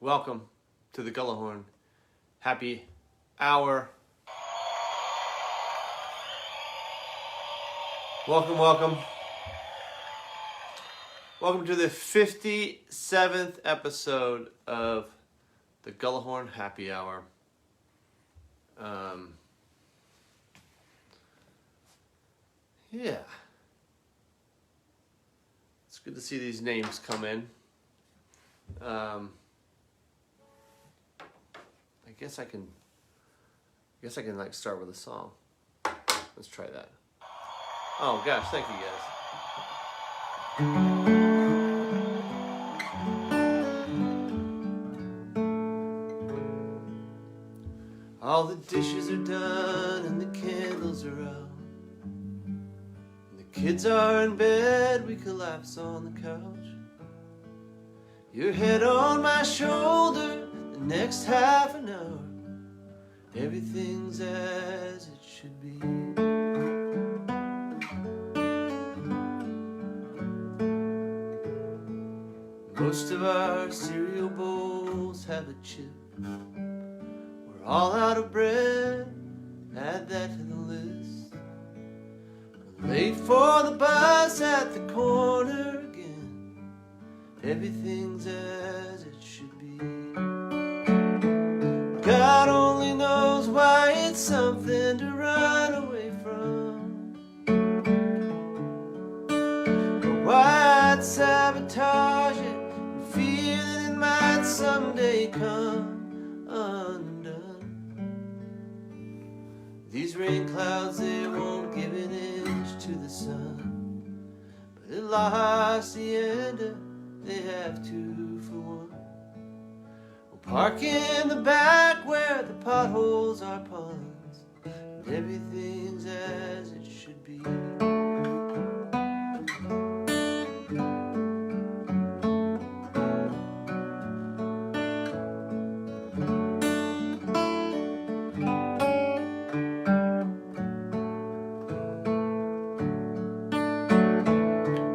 Welcome to the Gullahorn Happy Hour. Welcome. Welcome to the 57th episode of the Gullahorn Happy Hour. Yeah. It's good to see these names come in. I guess I can like start with a song. Let's try that. Oh gosh, thank you guys. All the dishes are done and the candles are out. And the kids are in bed, we collapse on the couch. Your head on my shoulder, the next half an hour. Everything's as it should be. Most of our cereal bowls have a chip. We're all out of bread, add that to the list. We're late for the bus at the corner again. Everything's as it should be. God only knows why it's something to run away from, or why I'd sabotage it and fear that it might someday come undone. These rain clouds, they won't give an inch to the sun, but at La Hacienda they have two for one. We'll park in the back where the potholes are ponds, and everything's as it should be.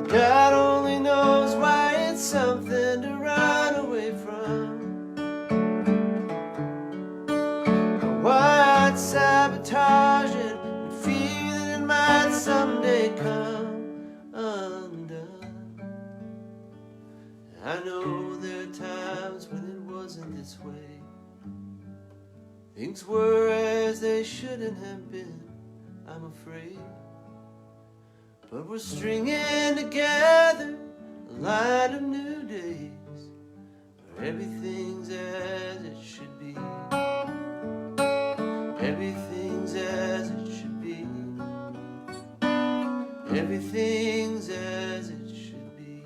God only knows why it's something to run away from, or why I'd sabotage it and fear that it might someday come undone. I know there are times when it wasn't this way. Things were as they shouldn't have been, I'm afraid. But we're stringing together a line of new days, where everything's as it should be. Everything's as it should be. Everything's as it should be.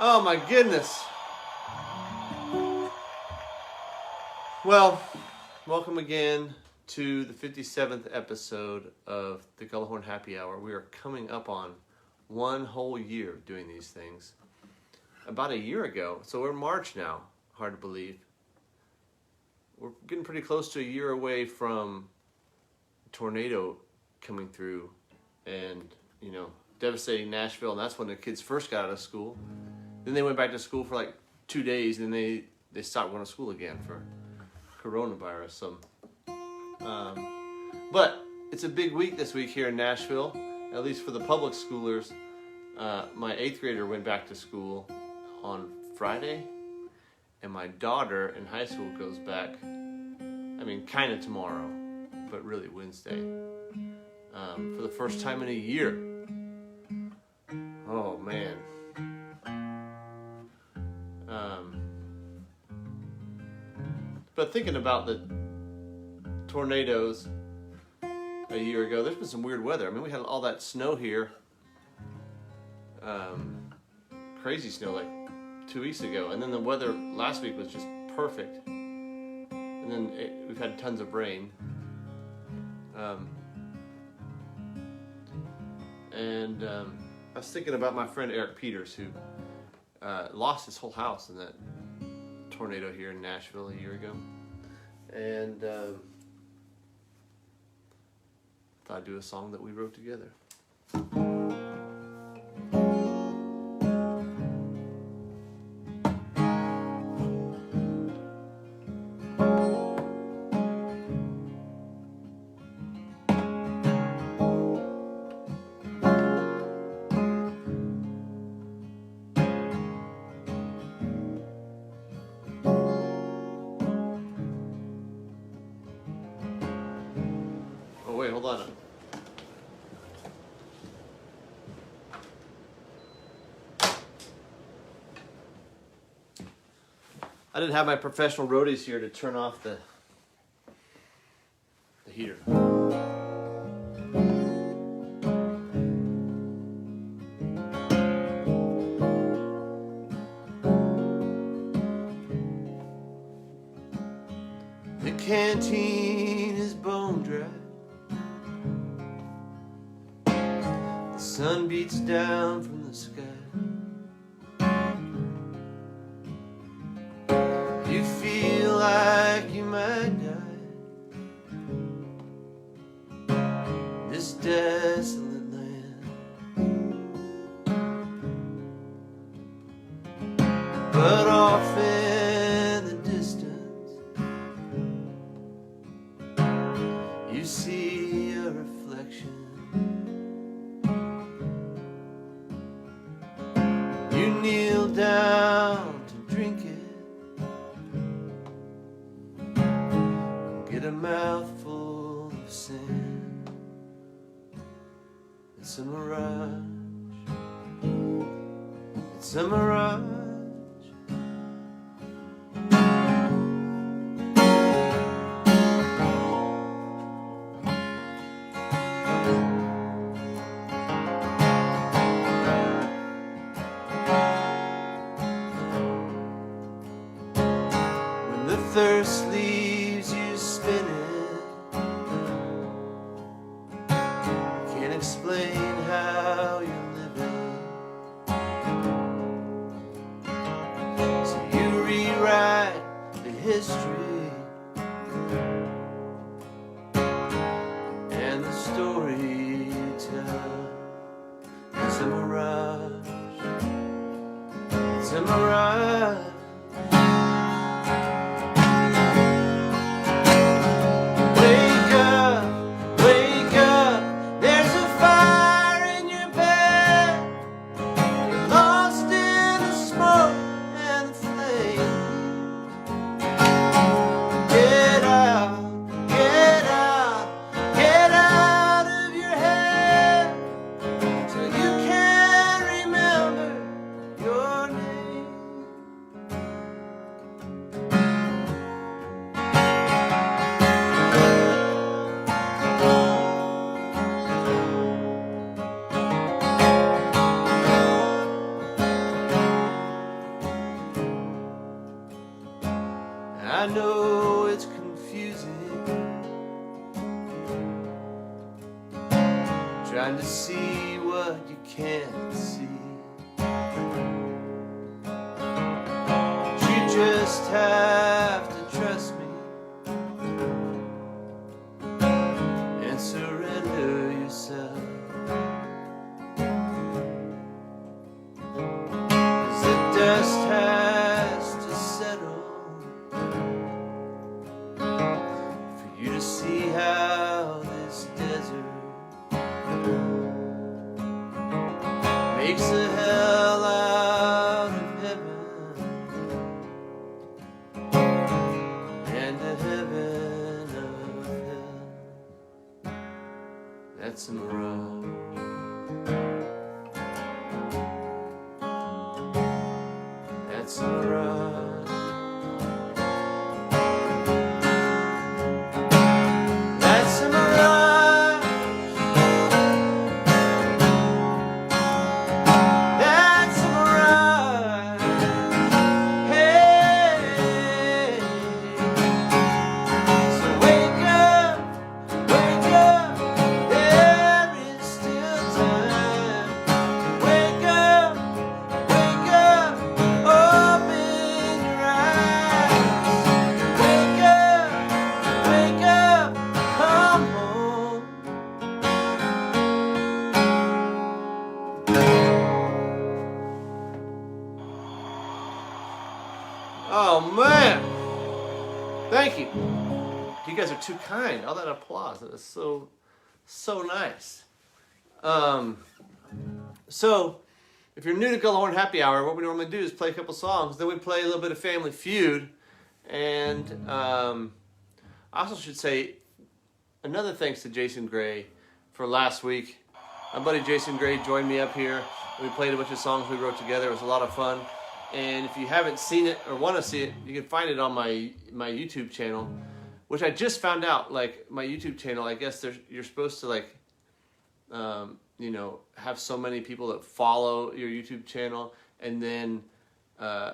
Oh my goodness. Well, welcome again to the 57th episode of the Gullahorn Happy Hour. We are coming up on one whole year of doing these things. About a year ago, so we're in March now, hard to believe. We're getting pretty close to a year away from a tornado coming through and, devastating Nashville, and that's when the kids first got out of school. Then they went back to school for like 2 days, and then they stopped going to school again for coronavirus. But it's a big week this week here in Nashville, at least for the public schoolers. My 8th grader went back to school on Friday, and my daughter in high school goes back, kind of tomorrow, but really Wednesday, for the first time in a year. Oh, man. But thinking about the tornadoes a year ago, there's been some weird weather. We had all that snow here, crazy snow like 2 weeks ago, and then the weather last week was just perfect. And then we've had tons of rain. And I was thinking about my friend Eric Peters, who lost his whole house in that tornado here in Nashville a year ago. And thought I'd do a song that we wrote together. Oh wait, hold on. I didn't have my professional roadies here to turn off the heater. The canteen is bone dry. The sun beats down from the sky. You feel like you might die. This desolate land. But off in the distance, you see a reflection. You kneel down to drink it. Get a mouthful of sand. It's a mirage. It's a mirage. When the thirst leaves you spinning, can't explain how you're living, so you rewrite the history and the story you tell. It's a mirage. It's a mirage. I know it's confusing, trying to see what you can't see. You just have to trust me and surrender yourself. 'Cause the dust has to settle for you to see how this desert makes a hell out of heaven and a heaven of hell. That's a mirage. That's a mirage. That's a mirage. That's a mirage. Hey. So wake up, wake up. There is still guys are too kind. All that applause. That is so nice. So, if you're new to Gullahorn Happy Hour, what we normally do is play a couple songs. Then we play a little bit of Family Feud. And I also should say another thanks to Jason Gray for last week. My buddy Jason Gray joined me up here. We played a bunch of songs we wrote together. It was a lot of fun. And if you haven't seen it or want to see it, you can find it on my YouTube channel, which I just found out. Like, my YouTube channel, I guess you're supposed to, like, have so many people that follow your YouTube channel and then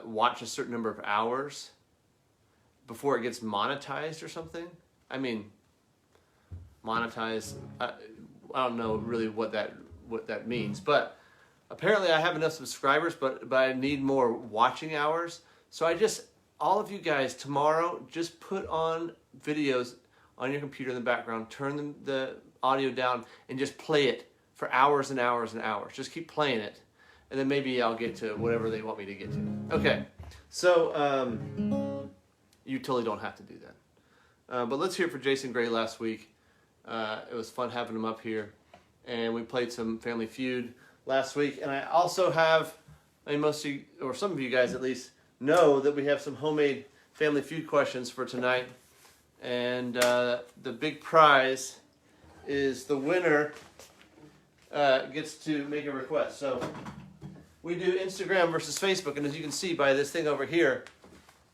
watch a certain number of hours before it gets monetized or something. I mean, monetized, I don't know really what that means, but apparently I have enough subscribers, but I need more watching hours. So all of you guys, tomorrow, just put on videos on your computer in the background, turn the audio down, and just play it for hours and hours and hours. Just keep playing it, and then maybe I'll get to whatever they want me to get to. Okay, so you totally don't have to do that. But let's hear it for Jason Gray last week. It was fun having him up here, and we played some Family Feud last week. And I also have, most of you, or some of you guys at least, know that we have some homemade Family Feud questions for tonight. And the big prize is the winner gets to make a request. So we do Instagram versus Facebook, and as you can see by this thing over here,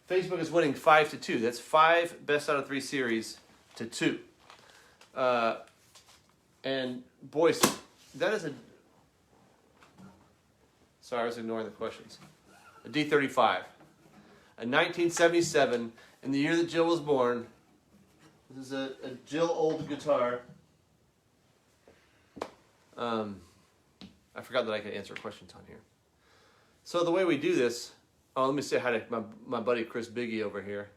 Facebook is winning 5-2. That's 5 best out of 3 series to 2. And boys, that is sorry, I was ignoring the questions. A D35, a 1977, in the year that Jill was born. This is a Jill old guitar. I forgot that I could answer questions on here. So the way we do this, let me say hi to my buddy Chris Biggie over here.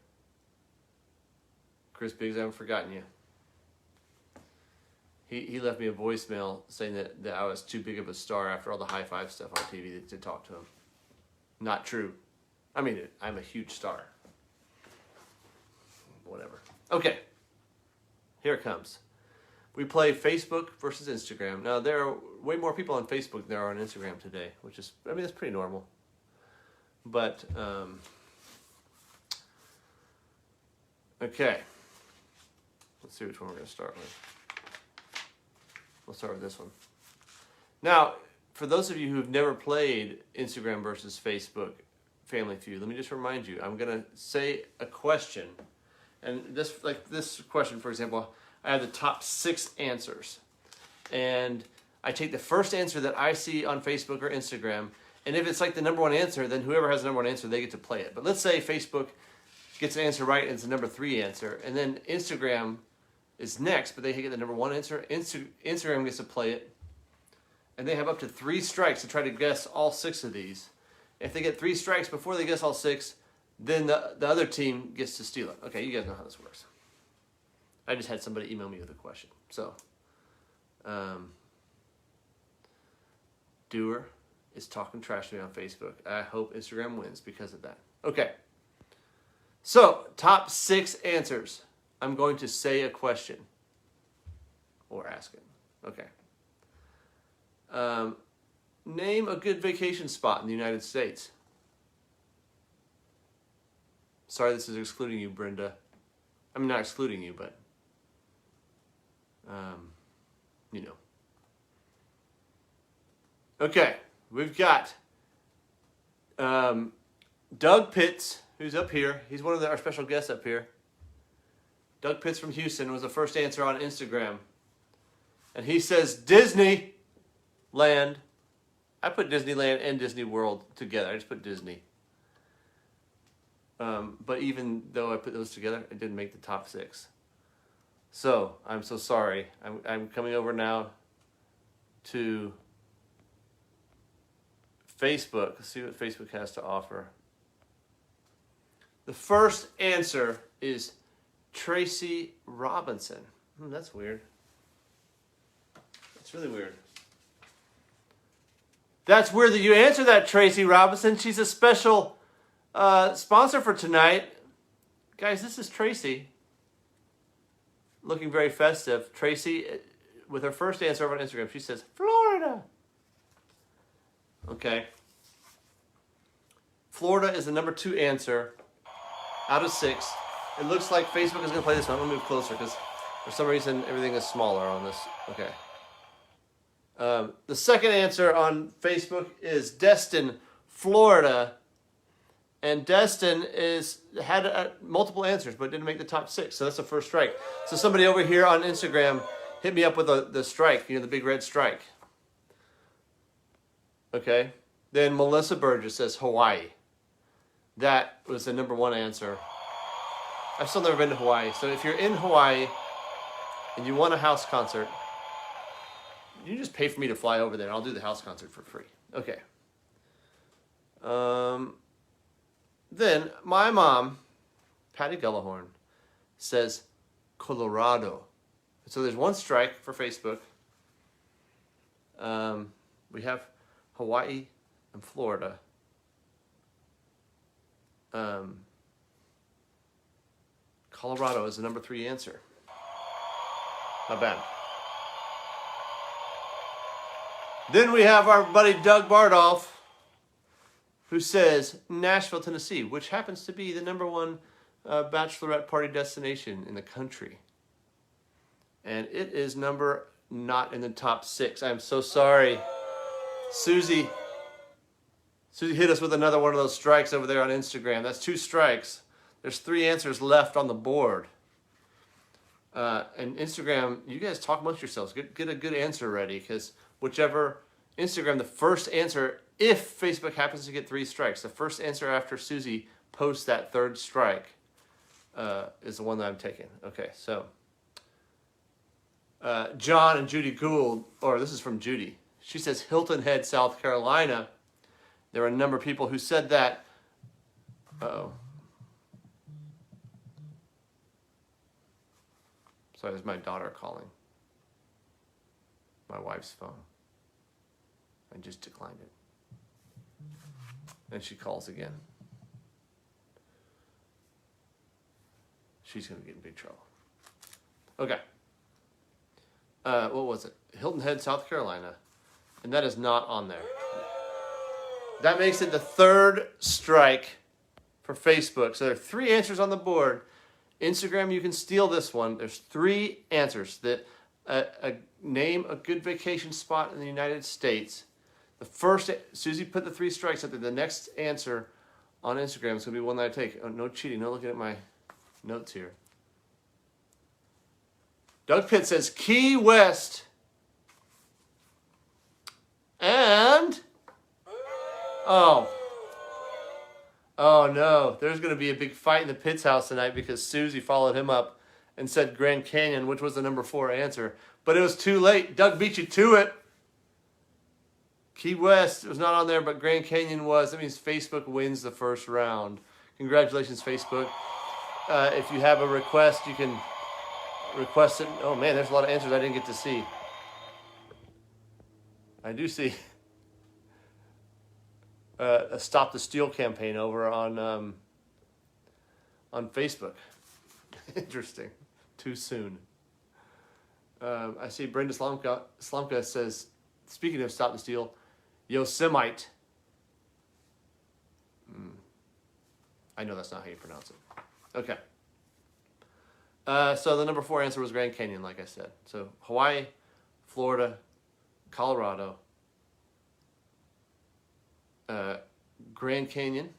Chris Biggs, I haven't forgotten you. He left me a voicemail saying that I was too big of a star after all the high five stuff on TV to talk to him. Not true. I mean, I'm a huge star. Whatever. Okay. Here it comes. We play Facebook versus Instagram. Now, there are way more people on Facebook than there are on Instagram today, which is, that's pretty normal. But, okay. Let's see which one we're going to start with. We'll start with this one. Now, for those of you who've never played Instagram versus Facebook Family Feud, let me just remind you, I'm going to say a question. And this question, for example, I have the top 6 answers. And I take the first answer that I see on Facebook or Instagram, and if it's like the number 1 answer, then whoever has the number 1 answer, they get to play it. But let's say Facebook gets an answer right and it's the number 3 answer, and then Instagram is next, but they get the number 1 answer. Instagram gets to play it, and they have up to 3 strikes to try to guess all 6 of these. If they get 3 strikes before they guess all 6, then the other team gets to steal it. Okay, you guys know how this works. I just had somebody email me with a question. So, Doer is talking trash to me on Facebook. I hope Instagram wins because of that. Okay. So, top 6 answers. I'm going to say a question. Or ask it. Okay. Name a good vacation spot in the United States. Sorry, this is excluding you, Brenda. I'm not excluding you, but, you know. Okay, we've got Doug Pitts, who's up here. He's one of our special guests up here. Doug Pitts from Houston was the first answer on Instagram. And he says Disneyland. I put Disneyland and Disney World together. I just put Disney. But even though I put those together, it didn't make the top 6. So, I'm so sorry. I'm coming over now to Facebook. Let's see what Facebook has to offer. The first answer is Tracy Robinson. That's weird. That's really weird. That's weird that you answer that, Tracy Robinson. She's a special sponsor for tonight. Guys, this is Tracy. looking very festive. Tracy, with her first answer over on Instagram, she says, Florida. Okay. Florida is the number 2 answer out of 6. It looks like Facebook is going to play this one. I'm going to move closer because for some reason everything is smaller on this. Okay. The second answer on Facebook is Destin, Florida. And Destin had multiple answers, but didn't make the top 6. So that's the first strike. So somebody over here on Instagram hit me up with the strike, the big red strike. Okay. Then Melissa Burgess says Hawaii. That was the number 1 answer. I've still never been to Hawaii. So if you're in Hawaii and you want a house concert, you just pay for me to fly over there and I'll do the house concert for free. Okay. Then my mom, Patty Gullahorn, says Colorado. So there's 1 strike for Facebook. We have Hawaii and Florida. Colorado is the number 3 answer. Not bad. Then we have our buddy Doug Bardolph, who says Nashville, Tennessee, which happens to be the number 1 bachelorette party destination in the country. And it is not in the top 6. I'm so sorry. Susie hit us with another one of those strikes over there on Instagram. That's 2 strikes. There's 3 answers left on the board. And Instagram, you guys talk amongst yourselves. Get a good answer ready, because whichever Instagram, the first answer, if Facebook happens to get 3 strikes, the first answer after Susie posts that 3rd strike is the one that I'm taking. Okay, so John and Judy Gould, or this is from Judy. She says Hilton Head, South Carolina. There were a number of people who said that. Uh-oh. Sorry, there's my daughter calling. My wife's phone. I just declined it. And she calls again. She's going to get in big trouble. Okay. What was it? Hilton Head, South Carolina. And that is not on there. That makes it the 3rd strike for Facebook. So there are 3 answers on the board. Instagram, you can steal this one. There's 3 answers. Name a good vacation spot in the United States. The first, Susie put the 3 strikes up there. The next answer on Instagram is going to be one that I take. Oh, no cheating. No looking at my notes here. Doug Pitt says Key West. And, oh no, there's going to be a big fight in the Pitts house tonight because Susie followed him up and said Grand Canyon, which was the number 4 answer. But it was too late. Doug beat you to it. Key West was not on there, but Grand Canyon was. That means Facebook wins the first round. Congratulations, Facebook. If you have a request, you can request it. Oh, man, there's a lot of answers I didn't get to see. I do see a Stop the Steal campaign over on Facebook. Interesting. Too soon. I see Brenda Slumka says, speaking of Stop the Steal, Yosemite. I know that's not how you pronounce it. Okay. So the number 4 answer was Grand Canyon, like I said. So Hawaii, Florida, Colorado, Grand Canyon,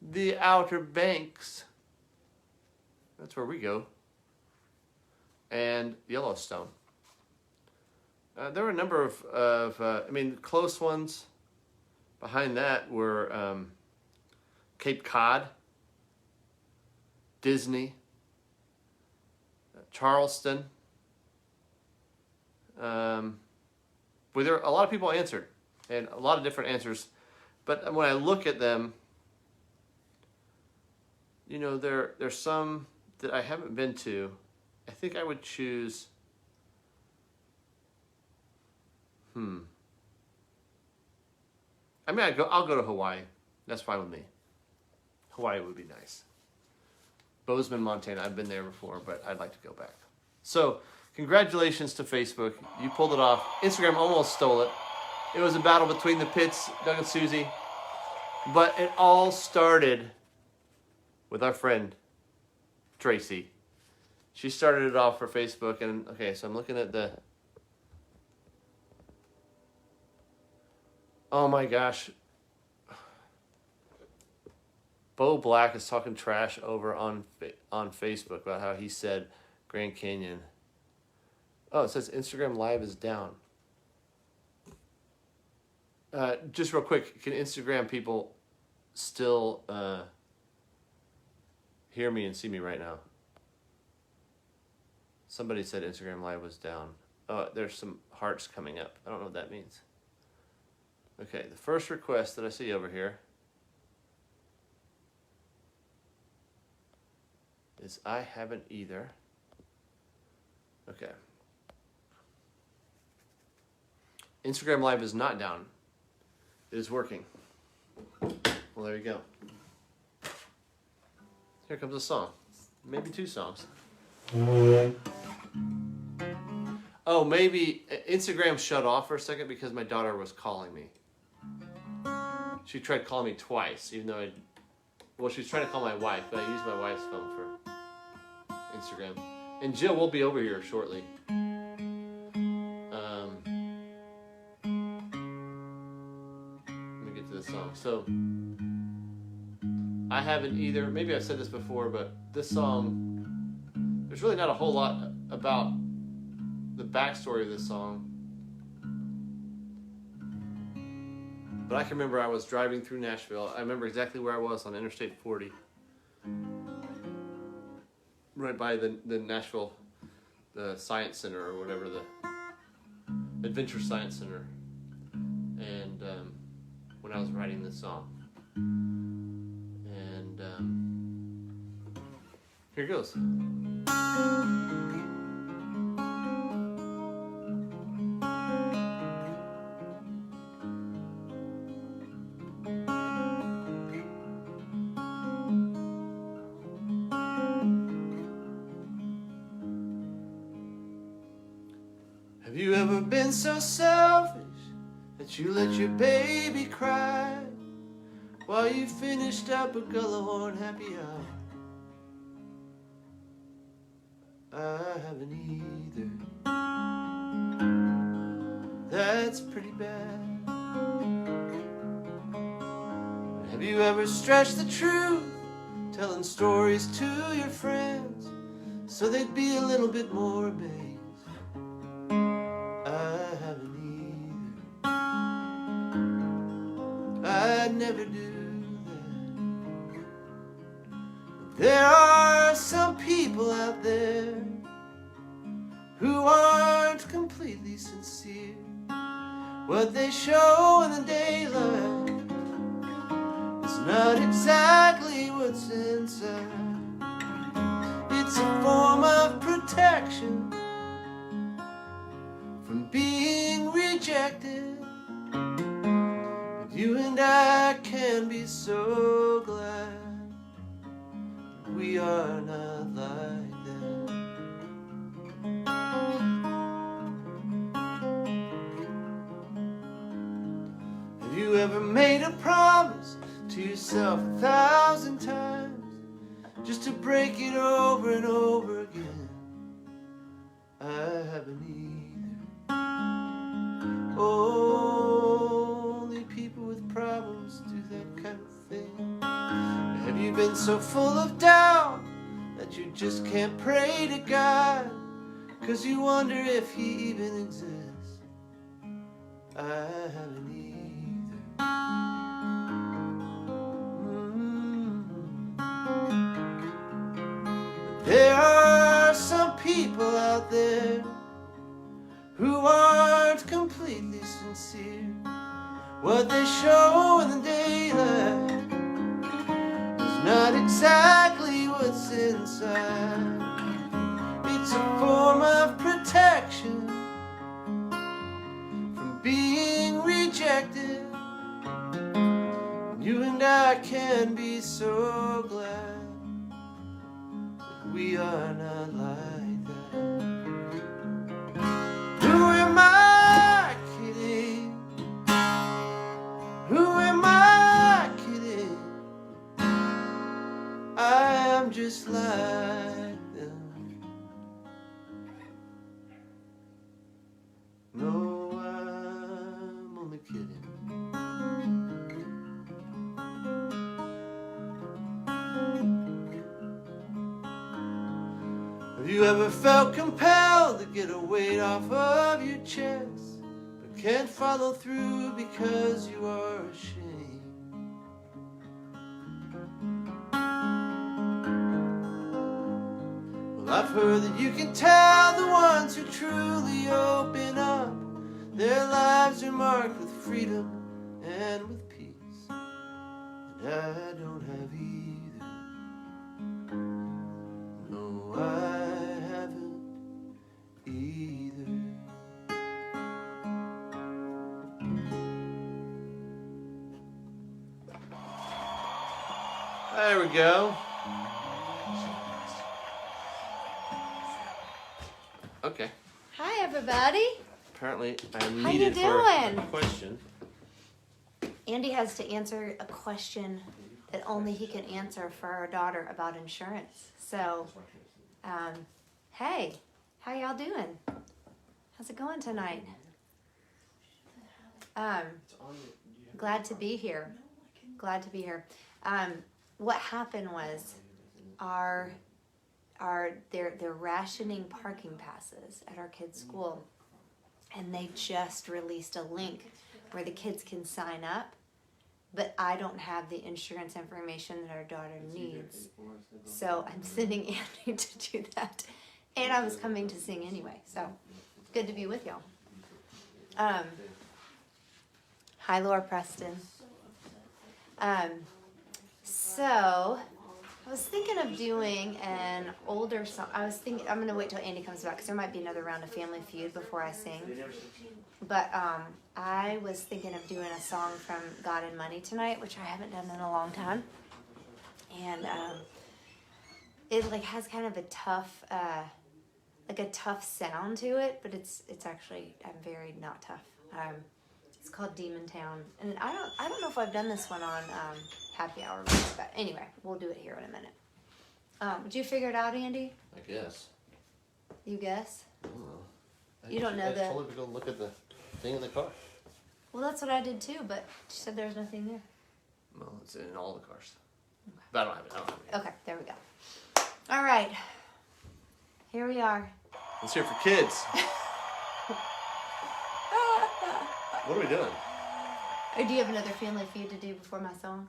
the Outer Banks, that's where we go, and Yellowstone. There were a number of close ones. Behind that were Cape Cod, Disney, Charleston. Where there a lot of people answered, and a lot of different answers. But when I look at them, there's some that I haven't been to. I think I would choose. I'll go to Hawaii. That's fine with me. Hawaii would be nice. Bozeman, Montana. I've been there before, but I'd like to go back. So, congratulations to Facebook. You pulled it off. Instagram almost stole it. It was a battle between the Pitts, Doug and Susie. But it all started with our friend, Tracy. She started it off for Facebook. And, okay, so I'm looking at the... Oh, my gosh. Bo Black is talking trash over on Facebook about how he said Grand Canyon. Oh, it says Instagram Live is down. Just real quick, can Instagram people still hear me and see me right now? Somebody said Instagram Live was down. Oh, there's some hearts coming up. I don't know what that means. Okay, the first request that I see over here is I haven't either. Okay. Instagram Live is not down. It is working. Well, there you go. Here comes a song. Maybe two songs. Oh, maybe Instagram shut off for a second because my daughter was calling me. She tried calling me twice, even though she was trying to call my wife, but I used my wife's phone for Instagram. And Jill will be over here shortly. Let me get to this song. So, I haven't either. Maybe I've said this before, but this song, there's really not a whole lot about the backstory of this song. But I can remember I was driving through Nashville. I remember exactly where I was on Interstate 40. Right by the Nashville, the Science Center or whatever, the Adventure Science Center. And when I was writing this song. And here it goes. Have you ever been so selfish that you let your baby cry while you finished up a Gullahorn Happy Hour? I haven't either. That's pretty bad. Have you ever stretched the truth, telling stories to your friends so they'd be a little bit more amazed? I'd never do that. There are some people out there who aren't completely sincere. What they show in the daylight is not exactly what's inside. It's a form of protection from being rejected. You and I can be so glad we are not like that. Have you ever made a promise to yourself 1,000 times just to break it over and over again? I haven't either. Only people with problems do that kind of thing. Have you been so full of doubt that you just can't pray to God 'cause you wonder if He even exists? I haven't either. There are some people out there who aren't completely sincere. What they show in the daylight is not exactly what's inside. It's a form of protection from being rejected. You and I can be so glad you ever felt compelled to get a weight off of your chest, but can't follow through because you are ashamed? Well, I've heard that you can tell the ones who truly open up, their lives are marked with freedom and with peace, and I don't have either. No, I haven't either. There we go. Okay. Hi, everybody. Apparently, I'm How you needed for a doing? question. Andy has to answer a question that only he can answer for our daughter about insurance. So, hey, how y'all doing? How's it going tonight? Glad to be here. Glad to be here. What happened was they're rationing parking passes at our kids' school, and they just released a link where the kids can sign up, but I don't have the insurance information that our daughter needs, so I'm sending Andy to do that, and I was coming to sing anyway, so it's good to be with y'all. Hi, Laura Preston. So I was thinking of doing an older song. I'm going to wait till Andy comes back because there might be another round of Family Feud before I sing. But I was thinking of doing a song from God and Money tonight, which I haven't done in a long time. And it like has kind of a tough sound to it, but it's actually very not tough. It's called Demon Town, and I don't know if I've done this one on Happy Hour, but anyway, we'll do it here in a minute. Did you figure it out, Andy? I guess. You guess? I don't know. You don't know I the... told her to go look at the thing in the car. Well, that's what I did too, but she said there's nothing there. Well, it's in all the cars. But I don't have it. Okay, there we go. All right. Here we are. Let's hear it for kids. What are we doing? Or do you have another Family Feud to do before my song?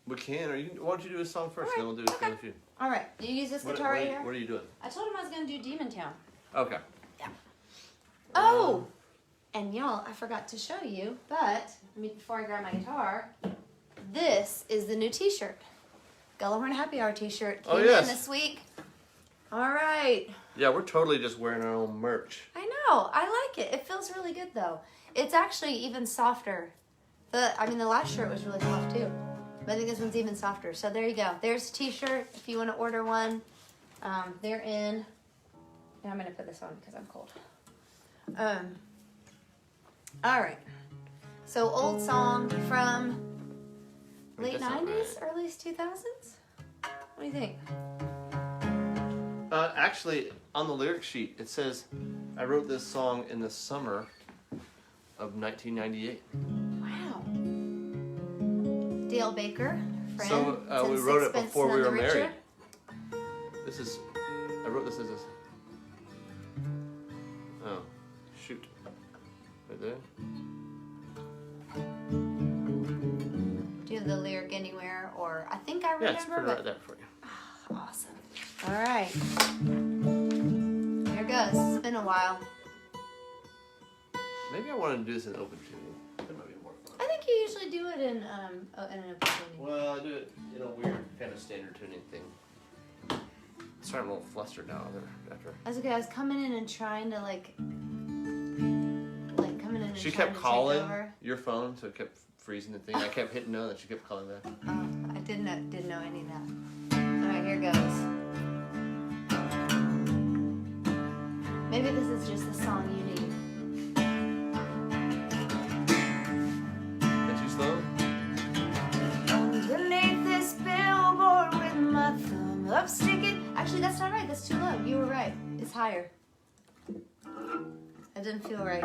We can, or why don't you do a song first, then we'll do a Family Feud. All right. You use this guitar right here? What are you doing? I told him I was going to do Demon Town. Okay. Yeah. Oh! And y'all, I forgot to show you, but before I grab my guitar, this is the new t-shirt. Gullahorn Happy Hour t-shirt came in this week. All right. Yeah, we're totally just wearing our own merch. I know. I like it. It feels really good, though. It's actually even softer. The last shirt was really soft, too. But I think this one's even softer. So there you go. There's a t-shirt if you want to order one. They're in. Now I'm going to put this on because I'm cold. All right. So old song from late 90s, early 2000s? What do you think? Actually, on the lyric sheet, it says, I wrote this song in the summer of 1998. Wow. Dale Baker, friend. So we wrote it before we were married. I wrote this as a... Oh, shoot. Right there. Do you have the lyric anywhere, or I think I remember. Yeah, it's put it right there for you. Awesome. All right. Here goes. It's been a while. Maybe I wanted to do this in open tuning. That might be more fun. I think you usually do it in an open tuning. Well, I do it in a weird kind of standard tuning thing. Sorry, I'm a little flustered now after. That's okay. I was coming in and trying to coming in and She trying kept to calling take over. your phone, so it kept freezing the thing. I kept hitting no, and she kept calling back. I didn't know any of that. All right, here goes. Maybe this is just the song you need. Is that too slow? Underneath this billboard with my thumb up sticking. Actually, that's not right. That's too low. You were right. It's higher. That didn't feel right.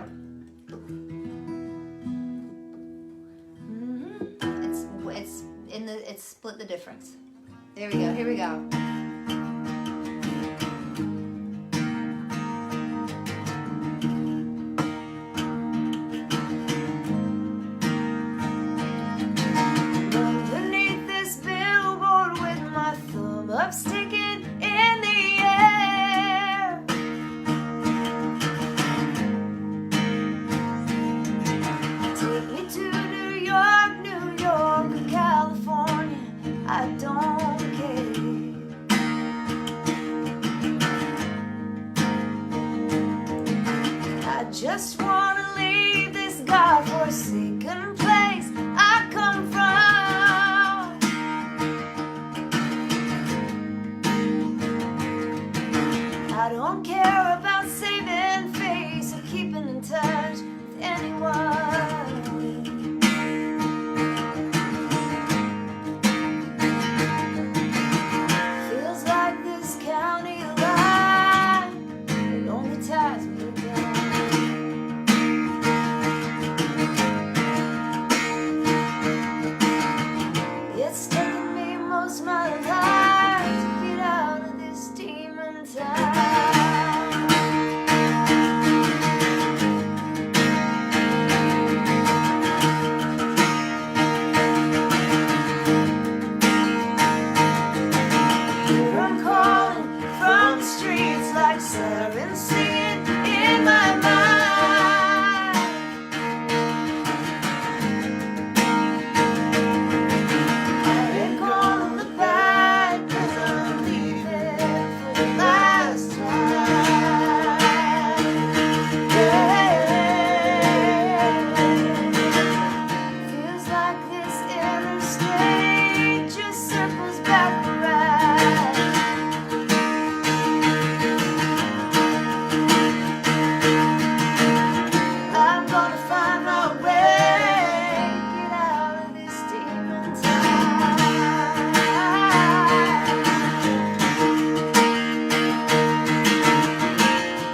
It's split the difference. There we go. Here we go. just wanna leave this godforsaken place I come from. I don't care about saving face or keeping in touch with anyone. Feels like this county line, it only ties me down. It's taken me most of my life to get out of this demon town. Here I'm calling from the streets like sirens singing in my mind. I ain't gonna look back 'cause I'm leaving for the last time. Yeah. Feels like this interstate just circles back around. I'm gonna find my way, get out of this demon town.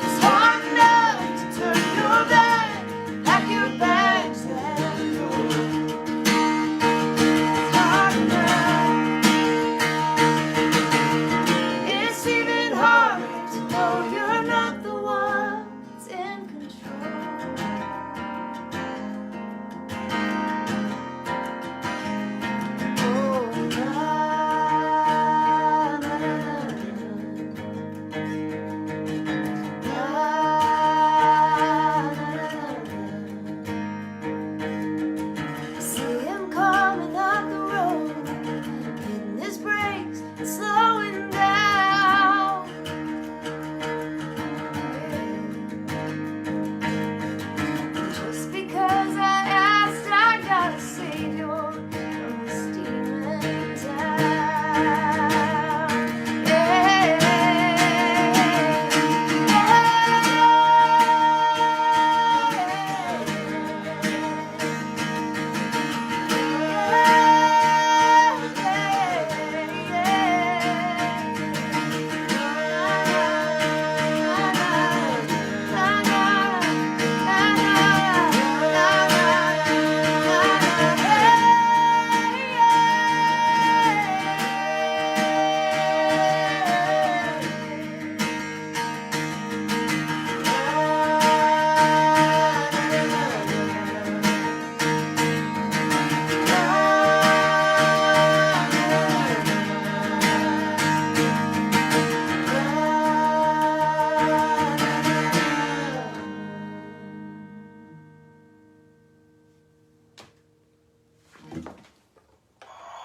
It's hard enough to turn your back, pack your bags and go. It's hard enough. It's even harder to know you're not the one that's in control. Oh, na, na, see him coming up the road, hitting his brakes and slowing down. Just because I asked, I gotta save you from this demon town.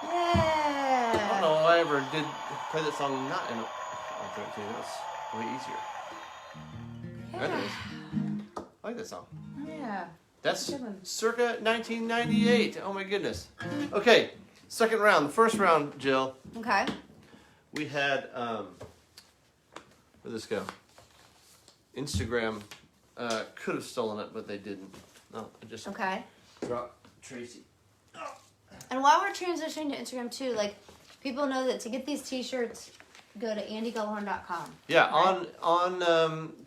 I don't know why I ever did play that song not in a 13. That was way easier. That is. I like that song. Yeah. That's Good one. circa 1998. Oh my goodness. Okay, second round. The first round, Jill, Okay. we had where'd this go? Instagram could have stolen it, but they didn't. No, I just Okay. dropped Tracy. And while we're transitioning to Instagram too, like people know that to get these t-shirts, go to andygullahorn.com. Yeah, Right. on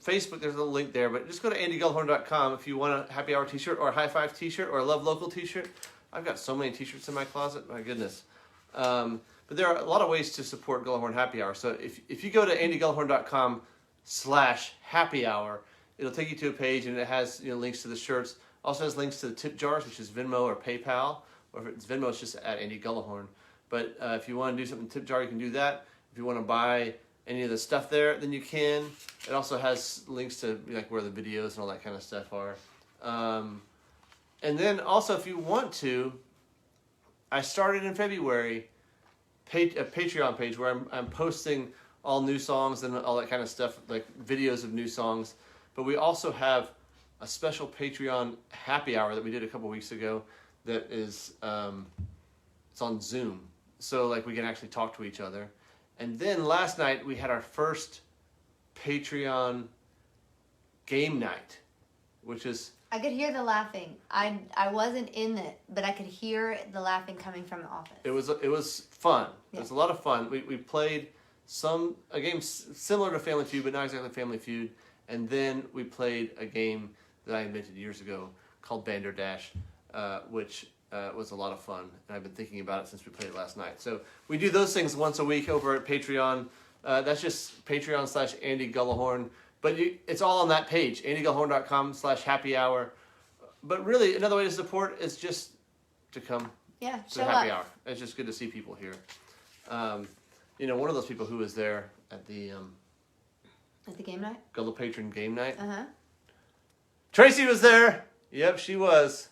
Facebook, there's a little link there, but just go to andygullahorn.com if you want a happy hour t-shirt or a high five t-shirt or a love local t-shirt. I've got so many t-shirts in my closet, my goodness. But there are a lot of ways to support Gullahorn Happy Hour. So if you go to andygullahorn.com/happy hour, it'll take you to a page and it has links to the shirts. Also has links to the tip jars, which is Venmo or PayPal. Or if it's Venmo, it's just at Andy Gullahorn. But if you want to do something tip jar, you can do that. If you want to buy any of the stuff there, then you can. It also has links to like where the videos and all that kind of stuff are. And then also, if you want to, I started in February a Patreon page where I'm posting all new songs and all that kind of stuff, like videos of new songs. But we also have a special Patreon happy hour that we did a couple weeks ago. That is, it's on Zoom, so like we can actually talk to each other. And then last night we had our first Patreon game night, which is. I could hear the laughing. I wasn't in it, but I could hear the laughing coming from the office. It was fun. Yeah. It was a lot of fun. We played a game similar to Family Feud, but not exactly Family Feud. And then we played a game that I invented years ago called Banderdash, which was a lot of fun. And I've been thinking about it since we played it last night. So we do those things once a week over at Patreon. That's just Patreon/Andy Gullahorn. But it's all on that page, andygullahorn.com/happy hour. But really, another way to support is just to come Yeah, to the happy hour. It's just good to see people here. One of those people who was there at the game night? Gullah Patron game night. Uh-huh. Tracy was there. Yep, she was.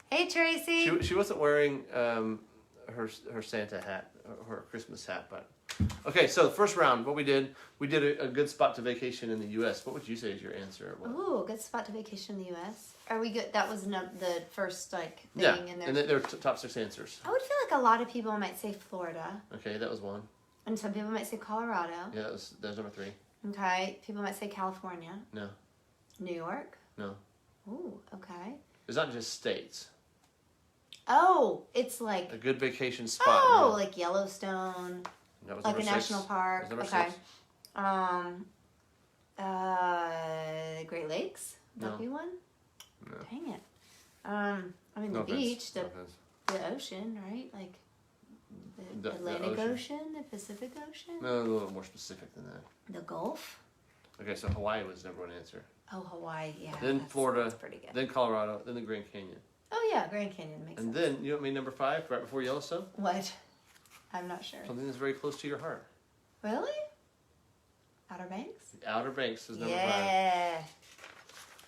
Hey, Tracy. She wasn't wearing her Santa hat, her Christmas hat, but... Okay, so the first round, what we did a good spot to vacation in the U.S. What would you say is your answer? Ooh, good spot to vacation in the U.S. Are we good? That was the first thing in there. And there were top 6 answers. I would feel like a lot of people might say Florida. Okay, that was one. And some people might say Colorado. Yeah, that was number 3. Okay, people might say California. No. New York. No. Ooh, okay. It's not just states. Oh, it's like a good vacation spot. Oh, like Yellowstone. That was like a 6. national park. That was Okay. 6. Great Lakes. Would that be one? No. Dang it. I mean the beach, the ocean, right? Like the Atlantic Ocean, the Pacific Ocean. No, a little more specific than that. The Gulf. Okay, so Hawaii was number 1 answer. Oh, Hawaii, yeah. Then Florida. That's pretty good. Then Colorado. Then the Grand Canyon. Oh yeah, Grand Canyon makes sense. And then you know what made number 5 right before Yellowstone? What? I'm not sure. Something that's very close to your heart. Really? Outer Banks? The Outer Banks is number 5. Yeah.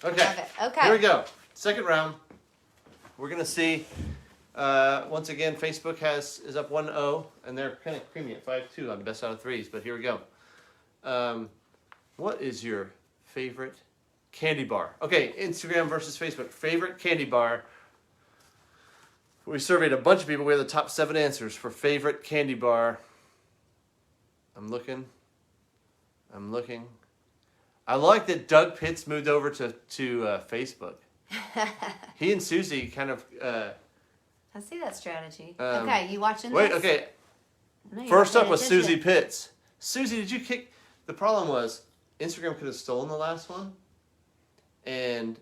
Okay. Love it. Okay. Here we go. Second round. We're gonna see. Once again, Facebook is up 1-0, and they're kind of creamy at 5-2 on best out of 3s. But here we go. What is your favorite candy bar? Okay, Instagram versus Facebook. Favorite candy bar. We surveyed a bunch of people. We have the top 7 answers for favorite candy bar. I'm looking. I like that Doug Pitts moved over to Facebook. He and Susie kind of... I see that strategy. Okay, you watching this? Wait, okay. No, first up was Susie Pitts. Susie, did you kick... The problem was Instagram could have stolen the last one. And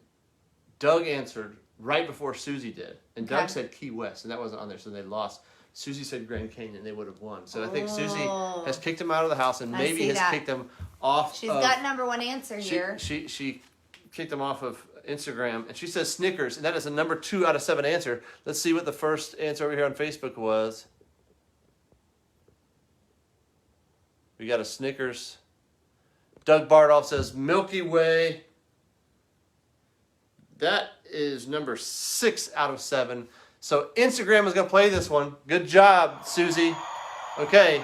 Doug answered right before Susie did. And Doug said Key West, and that wasn't on there, so they lost. Susie said Grand Canyon, they would have won. So I think Susie has kicked him out of the house and maybe has kicked him off. She's got number 1 answer here. She kicked him off of Instagram, and she says Snickers, and that is a number 2 out of 7 answer. Let's see what the first answer over here on Facebook was. We got a Snickers. Doug Bardolph says Milky Way. That is number 6 out of 7. So Instagram is going to play this one. Good job, Susie. Okay.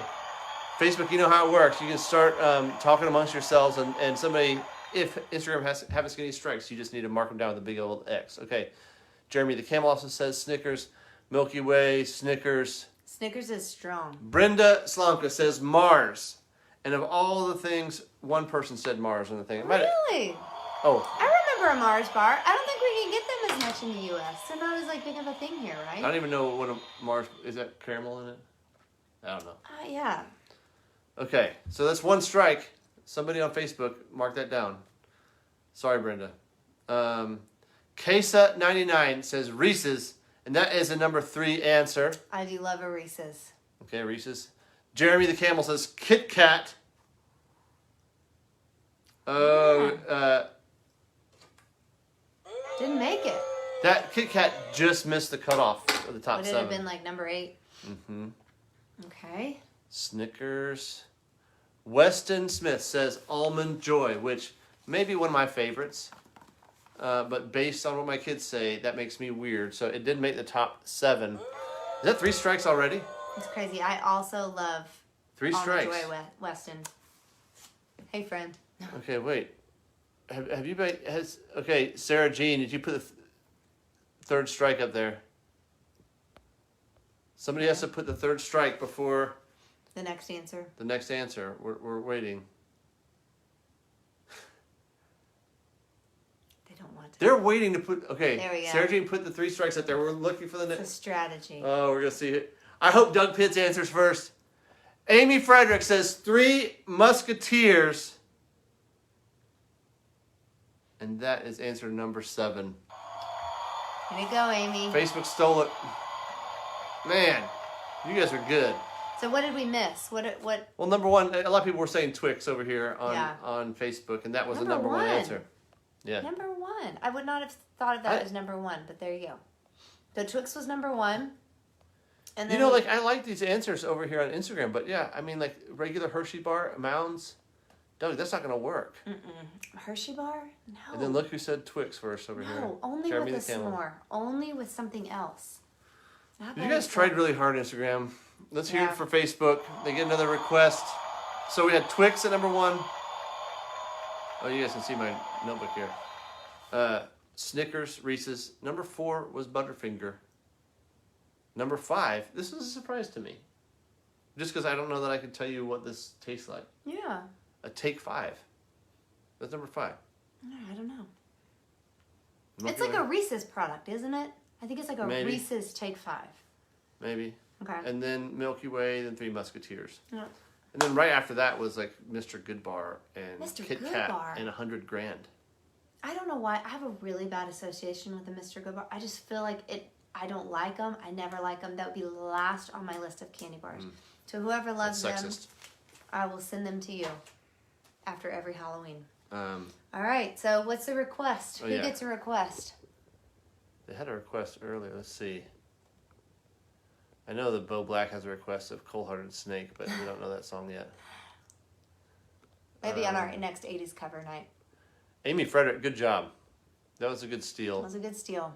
Facebook, you know how it works. You can start talking amongst yourselves, and somebody, if Instagram happens to get any strikes, you just need to mark them down with a big old X. Okay. Jeremy the Camel also says Snickers, Milky Way, Snickers. Snickers is strong. Brenda Slomka says Mars. And of all the things, one person said Mars on the thing. Really? Oh. I remember a Mars bar. I don't think we can get them as much in the U.S. They're not as big of a thing here, right? I don't even know what a Mars... Is that caramel in it? I don't know. Yeah. Okay, so that's 1 strike. Somebody on Facebook, mark that down. Sorry, Brenda. Kesa99 says Reese's, and that is a number 3 answer. I do love a Reese's. Okay, Reese's. Jeremy the Camel says Kit Kat. Didn't make it. That Kit Kat just missed the cutoff of the top 7. Would it have been like number 8? Mm-hmm. Okay. Snickers. Weston Smith says Almond Joy, which may be one of my favorites. But based on what my kids say, that makes me weird. So it didn't make the top 7. Is that 3 strikes already? It's crazy. I also love 3 strikes. Almond Joy Weston. Hey, friend. Okay, wait. have you been, okay, Sarah Jean, did you put the third strike up there? Somebody has to put the third strike before The next answer. the next answer. We're waiting. They don't want to. They're waiting to put, okay. There we go. Sarah Jean put the 3 strikes up there. We're looking for the It's a next. strategy. Oh, we're going to see it. I hope Doug Pitts answers first. Amy Frederick says 3 Musketeers. And that is answer number 7. Here you go, Amy. Facebook stole it. Man, you guys are good. So what did we miss? What? Well, number 1, a lot of people were saying Twix over here Yeah. on Facebook, and that was the Number number 1 one. answer. Yeah. Number 1. I would not have thought of that as number 1, but there you go. So Twix was number 1. And then I like these answers over here on Instagram, but yeah, I mean, like regular Hershey bar, Mounds, Doug, that's not going to work. Hershey bar? No. And then look who said Twix first over here. No, only Jeremy with a the Camel. s'more. Only with something else. How You about guys tried really hard on Instagram. Let's hear Yeah. it for Facebook. They get another request. So we had Twix at number 1. Oh, you guys can see my notebook here. Snickers, Reese's. Number 4 was Butterfinger. Number 5, this was a surprise to me. Just because I don't know that I can tell you what this tastes like. Yeah. A Take 5. That's number 5. No, I don't know. Milky It's like Way? a Reese's product, isn't it? I think it's like a Maybe. Reese's Take 5. Maybe. Okay. And then Milky Way, then 3 Musketeers. Yeah. And then right after that was like Mr. Goodbar and Mr. Kit Goodbar. Kat and $100 grand. I don't know why. I have a really bad association with the Mr. Goodbar. I just feel like it. I don't like them. I never like them. That would be last on my list of candy bars. So whoever loves That's them, sexist. I will send them to you after every Halloween. Um, All right. So what's the request? Oh, Who yeah. gets a request? they had a request earlier. Let's see. I know that Bo Black has a request of Cold Hearted Snake, but we don't know that song yet. Maybe on our next 80s cover night. Amy Frederick, good job. That was a good That steal. was a good steal.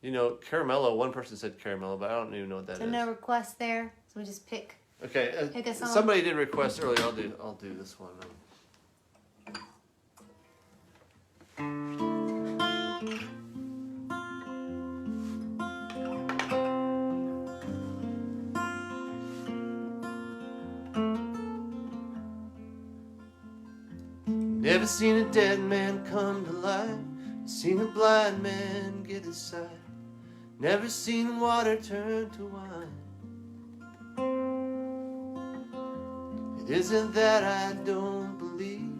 Caramello, one person said Caramello, but I don't even know what that So is. no request there. So we just pick. Okay, Pick a song. somebody did request earlier. I'll do this one. Never seen a dead man come to life. Seen a blind man get his sight. Never seen water turn to wine. It isn't that I don't believe,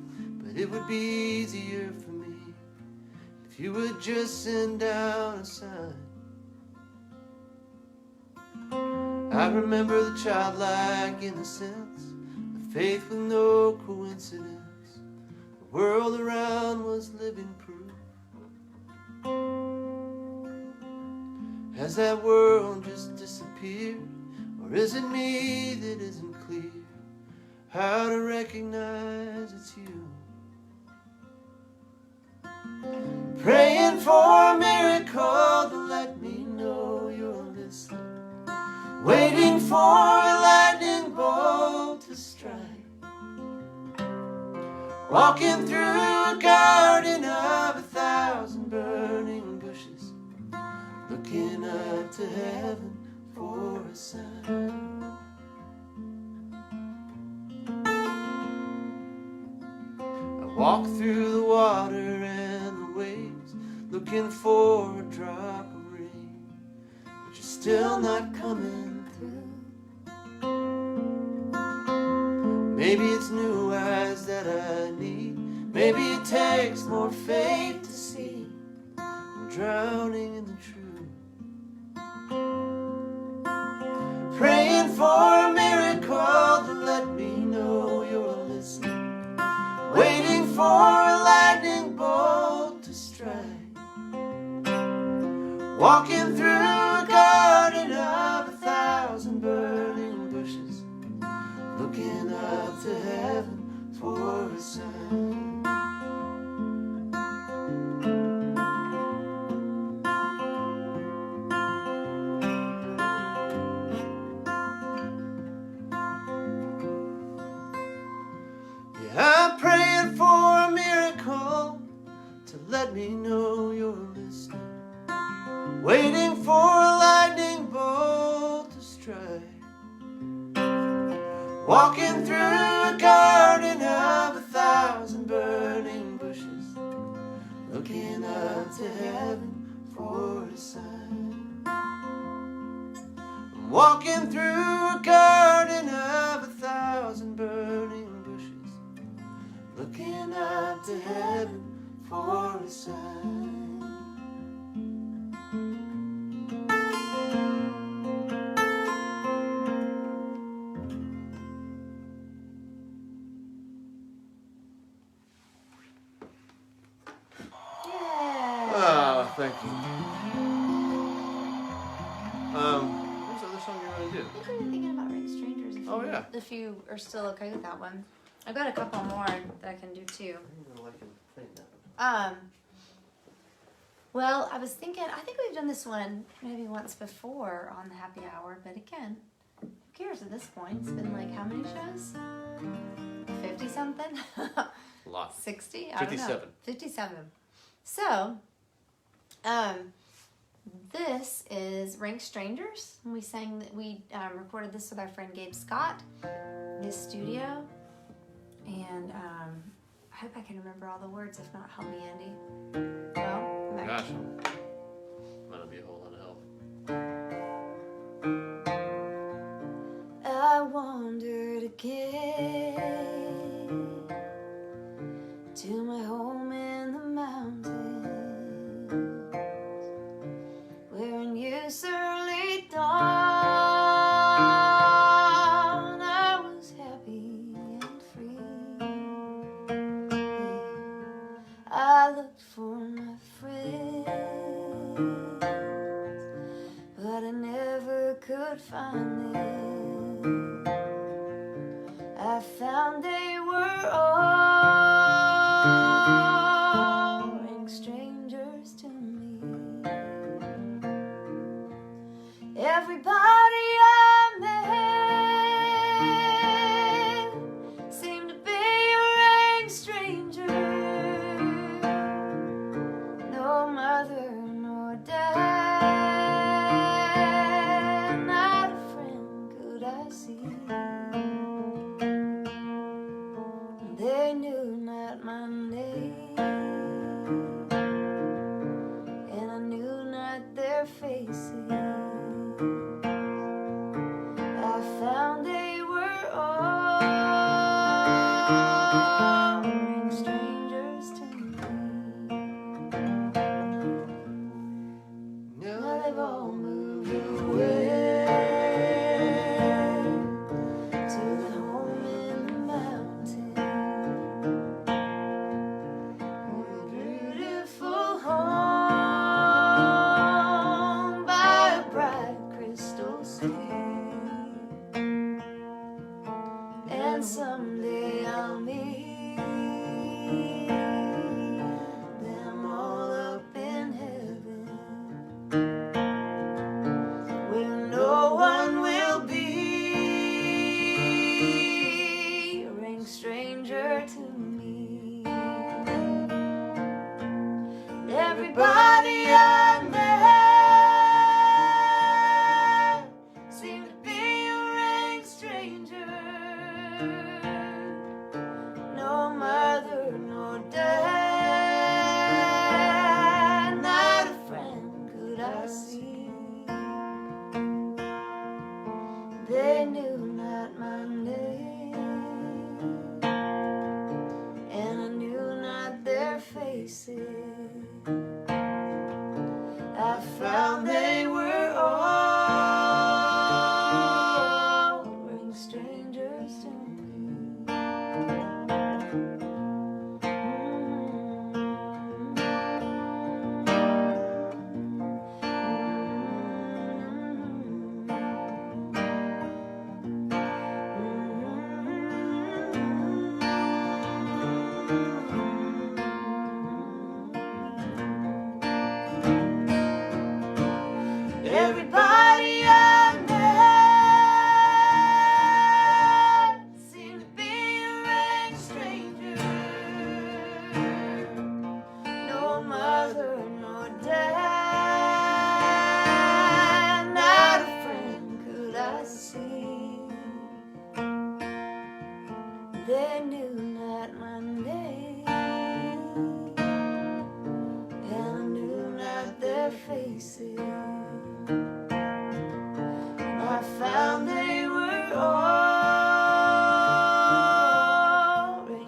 but it would be easier for me if you would just send down a sign. I remember the childlike innocence, a faith with no coincidence. The world around was living proof. Has that world just disappeared? Or is it me that isn't clear how to recognize it's you? Praying for a miracle to let me know you're listening. Waiting for a lightning bolt to strike. Walking through a garden of 1,000 burning bushes, looking up to heaven for a sign. I walk through the water and the waves, looking for a drop of rain, but you're still not coming through. Maybe it's new eyes that I need. Maybe it takes more faith to see I'm drowning in the truth. Praying for a miracle to let me know you're listening. Waiting for a lightning bolt to strike. Walking through a garden of 1,000 burning bushes, looking up to heaven for a sign. let me know you're listening, waiting for a lightning bolt to strike, walking through a garden of 1,000 burning bushes, looking up to heaven for a sign. I'm walking through a garden of 1,000 burning bushes, looking up to heaven for a sign. Oh, thank you. What's the other song you want to do? I think we were thinking about Ring Strangers. If you are still okay with that one. I've got a couple more that I can do too. Well, I was thinking, I think we've done this one maybe once before on the Happy Hour, but again, who cares at this point? It's been like how many shows? 50 something? A lot. 60? I don't know. 57. 57. So, this is Rank Strangers. We sang that we recorded this with our friend Gabe Scott, his studio, and I hope I can remember all the words. If not, help me, Andy. Well, gosh, might not be a whole lot of help. I wandered again to my home in the mountains, where in years early dawn I was happy and free. I looked for my friends, but I never could find them. I found they were all strangers to me. Everybody I met seemed to be a rank stranger. No mother nor dad, not a friend could I see. They knew not my name, and I knew not their faces. I found they were all strangers to me. Now they've all moved away to the home in the mountains. Beautiful home by a bright crystal sea. And someday I'll meet them all up in heaven, where no one will be a rank stranger to me. Everybody I met seemed to be a rank stranger. No mother, no dad, not a friend could I see. They knew not my name, and I knew not their faces. I found they were all ring strangers to me. night Monday, and I knew not their faces. I found they were all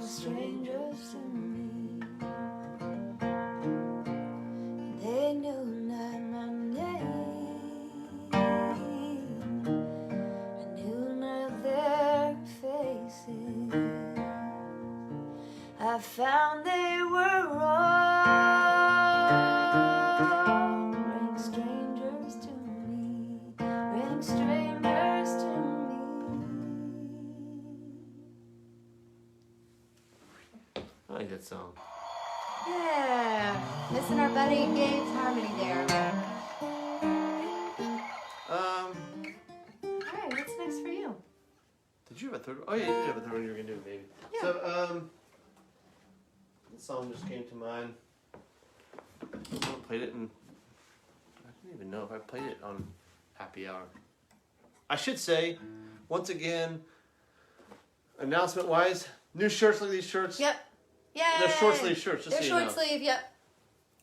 strangers to me. They knew not my name. I knew not their faces. I found they were all strangers to me. Strangers to me. I like that song. Yeah. Missing our buddy Gabe's harmony there. Alright, what's next for you? Did you have a third one? Oh yeah, you did have a third one you were gonna do, baby. Yeah. So this song just came to mind. I haven't played it in, I don't even know if I played it on Happy Hour. I should say, once again, announcement-wise, new shirts. Look at these shirts. Yep. Yay! They're short sleeve shirts. Just They're so you short know. sleeve, yep.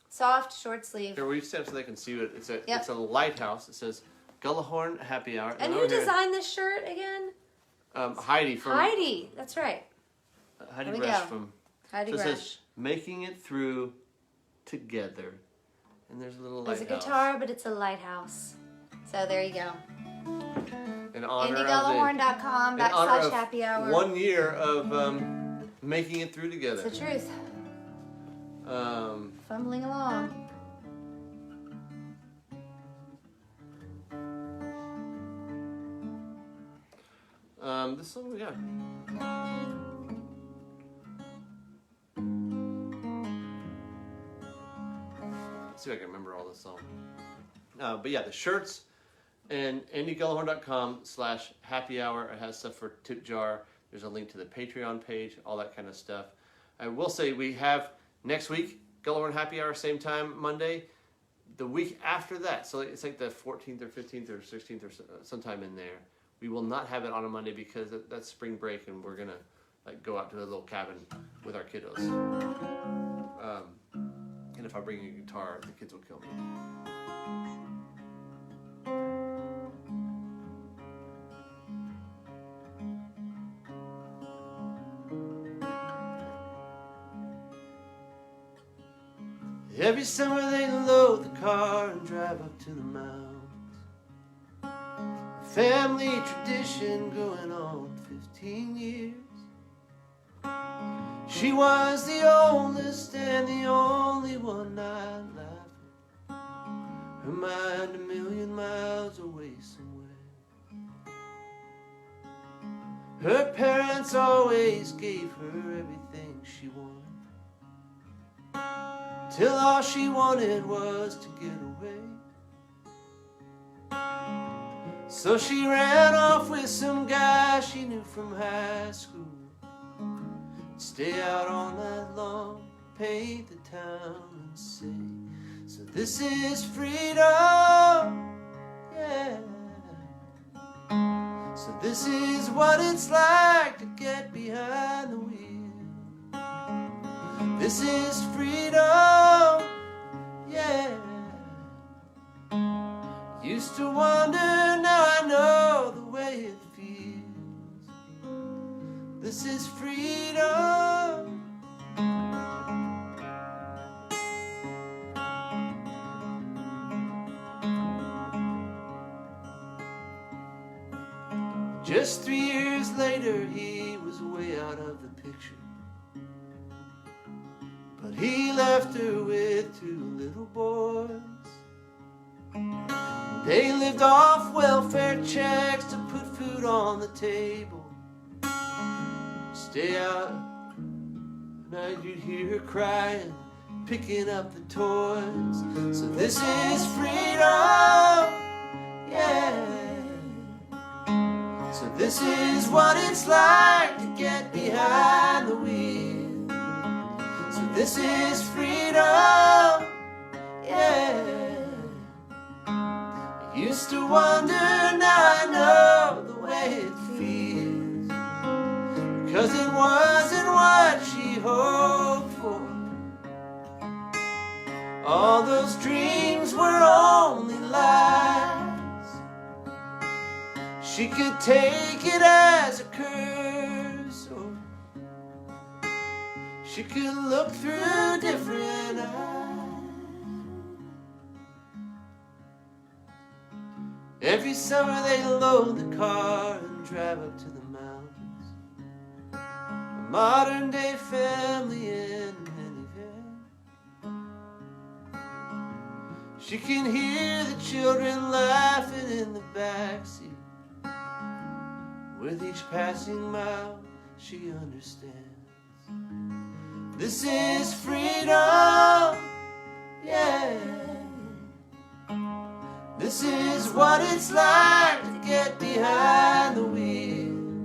Soft, short sleeve. Here, we stand so they can see it. It's a Yep. it's a lighthouse. It says Gullahorn Happy Hour. And over who here, designed this shirt again? Heidi from Heidi. That's right. Heidi There we Resch go. from. Heidi So it Resch. says making it through together, and there's a little There's lighthouse. a guitar, but it's a lighthouse. So there you go. In honor IndieGullahorn.com in honor of /happy hour. 1 year of making it through together. It's the truth. Fumbling along. This song, yeah. Let's see if I can remember all this song. But yeah, the shirts and IndieGullahorn.com /happy hour. It has stuff for tip jar. There's a link to the Patreon page, all that kind of stuff. I will say we have next week, Gullahorn Happy Hour, same time, Monday. The week after that, so it's like the 14th or 15th or 16th or sometime in there. We will not have it on a Monday because that's spring break and we're gonna like go out to a little cabin with our kiddos. And if I bring a guitar, the kids will kill me. Every summer they load the car and drive up to the mountains. Family tradition going on 15 years. She was the oldest and the only one not laughing. Her mind a million miles away somewhere. Her parents always gave her everything she wanted, till all she wanted was to get away. So she ran off with some guy she knew from high school. Stay out all night long, paint the town and say, so this is freedom, yeah. So this is what it's like to get behind the wheel. This is freedom, yeah. Used to wonder, now I know the way it feels. This is freedom. Just 3 years later, he was way out of the picture. But he left her with 2 little boys. They lived off welfare checks to put food on the table. Stay out at night, you'd hear her crying, picking up the toys. So this is freedom, yeah. So this is what it's like to get behind the wheel. So this is freedom, yeah. Used to wonder, now I know the way it feels. Because it wasn't could take it as a curse, or she could look through different eyes. Every summer they load the car and drive up to the mountains. A modern day family in a minivan. She can hear the children laughing in the backseat. With each passing mile she understands. This is freedom, yeah. This is what it's like to get behind the wheel.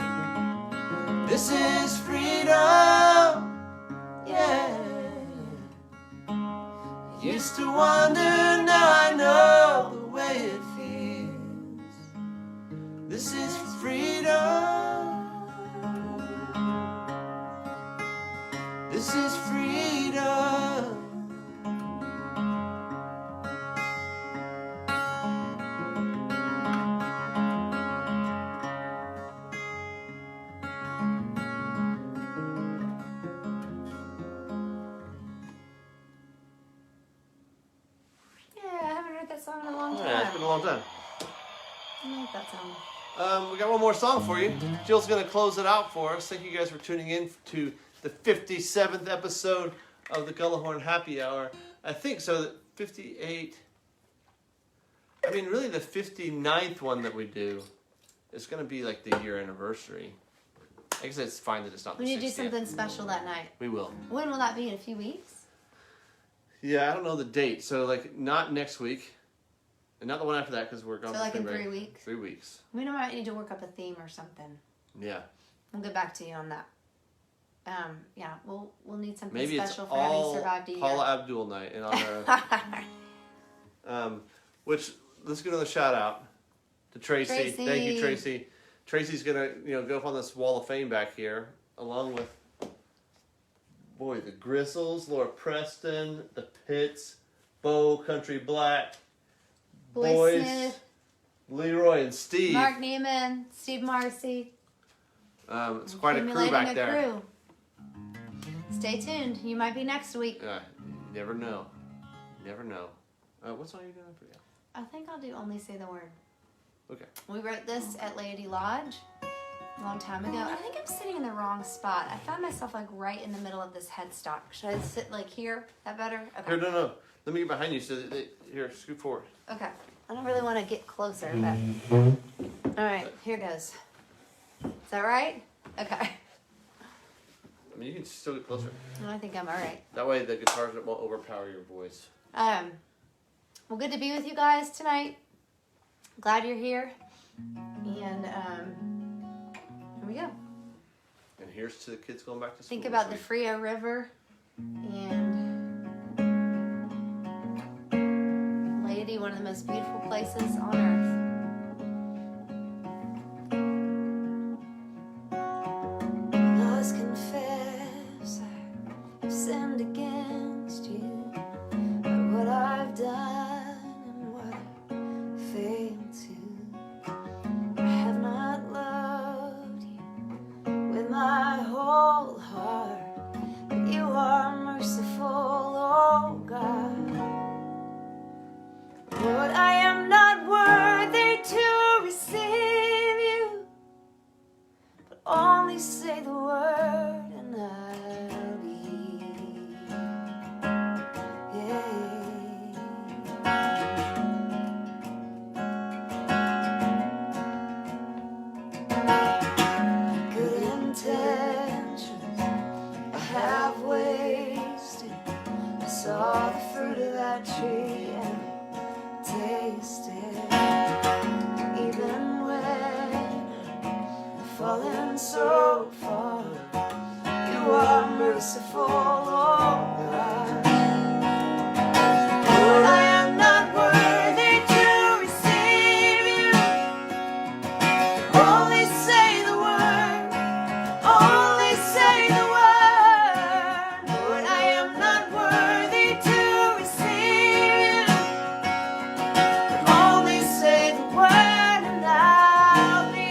This is freedom, yeah. Used to wonder, now I know the way it feels. This is freedom. This is freedom. That song in a long time. Yeah, it's been a long time. I like that song. We got one more song for you. Jill's going to close it out for us. Thank you guys for tuning in to the 57th episode of the Gullahorn Happy Hour. I think so. That 58. I mean, really, the 59th one that we do is going to be like the year anniversary. I guess it's fine that it's not the 60th. We need to do something special that night. We will. When will that be? In a few weeks? Yeah, I don't know the date. So, like, not next week. And not the one after that, because we're gone. So, like in 3 weeks? 3 weeks. We might need to work up a theme or something. Yeah. We'll get back to you on that. Yeah, we'll need something Maybe special it's for having all survived a year. Paula Abdul night in honor of, which, let's give another shout out to Tracy. Tracy. Thank you, Tracy. Tracy's gonna, go up on this wall of fame back here, along with, the Grissels, Laura Preston, the Pitts, Bo Country Black, Boy Smith, Leroy and Steve. Mark Neiman, Steve Marcy. It's quite a crew back there. Crew. Stay tuned. You might be next week. You never know. You never know. What song are you doing for you? I think I'll do Only Say the Word. Okay. We wrote this at Lady Lodge a long time ago. I think I'm sitting in the wrong spot. I found myself like right in the middle of this headstock. Should I sit like here? That better? Okay. Here, no. Let me get behind you so that here, scoot forward. Okay. I don't really want to get closer, but all right, here goes. Is that right? Okay. I mean, you can still get closer. I think I'm all right. That way the guitars won't overpower your voice. Well, good to be with you guys tonight. Glad you're here. And here we go. And here's to the kids going back to school. Think about the Frio River and Lady, one of the most beautiful places on earth. Must confess I've sinned against you by what I've done and what I failed to. I have not loved you with my whole heart, but you are merciful, oh God. Lord, I am not worthy to receive you, but only say the word and I'll believe. Yeah. Good intentions I have wasted. I saw the fruit of that tree and tasted. Even when I've fallen so far, you are merciful, oh God. Lord, I am not worthy to receive you. Only say the word, only say the word. Lord, I am not worthy to receive you. Only say the word and I'll be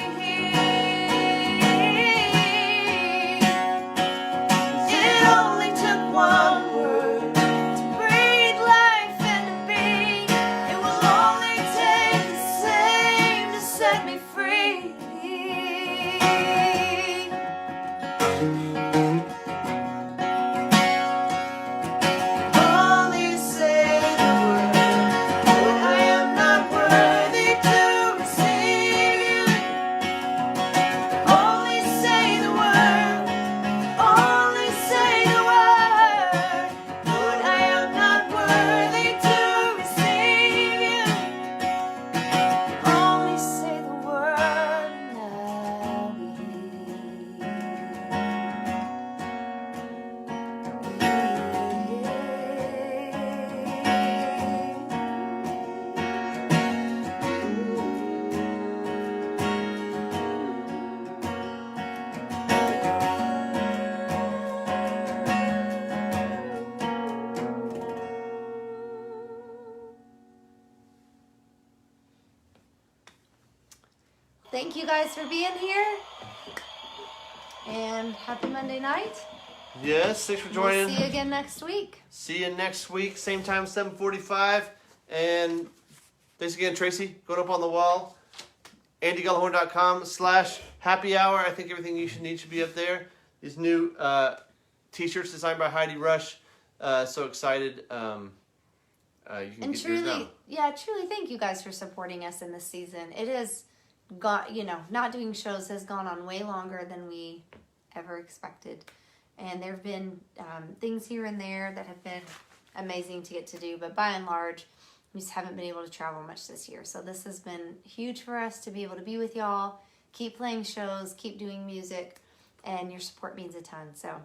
thank you guys for being here. And happy Monday night. Yes, thanks for joining. We'll see you again next week. See you next week, same time, 7:45. And thanks again, Tracy. Going up on the wall. AndyGullahorn.com/happy hour. I think everything you should need should be up there. These new t-shirts designed by Heidi Rush. So excited. You can And get yours now. truly thank you guys for supporting us in this season. It has got, not doing shows has gone on way longer than we ever expected. And there have been things here and there that have been amazing to get to do. But by and large, we just haven't been able to travel much this year. So this has been huge for us to be able to be with y'all, keep playing shows, keep doing music, and your support means a ton. So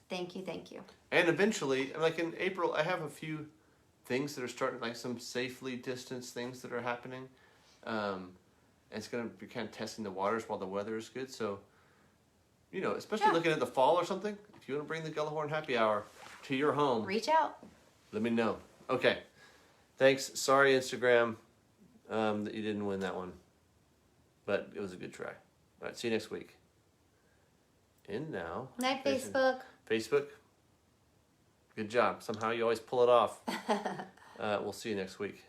thank you. And eventually, like in April, I have a few things that are starting, like some safely distanced things that are happening. And it's going to be kind of testing the waters while the weather is good. So, especially looking at the fall or something, if you want to bring the Gullahorn Happy Hour to your home, Reach out. let me know. Okay. Thanks. Sorry, Instagram, that you didn't win that one. But it was a good try. All right, see you next week. And now... Night, Facebook. Facebook. Good job. Somehow you always pull it off. We'll see you next week.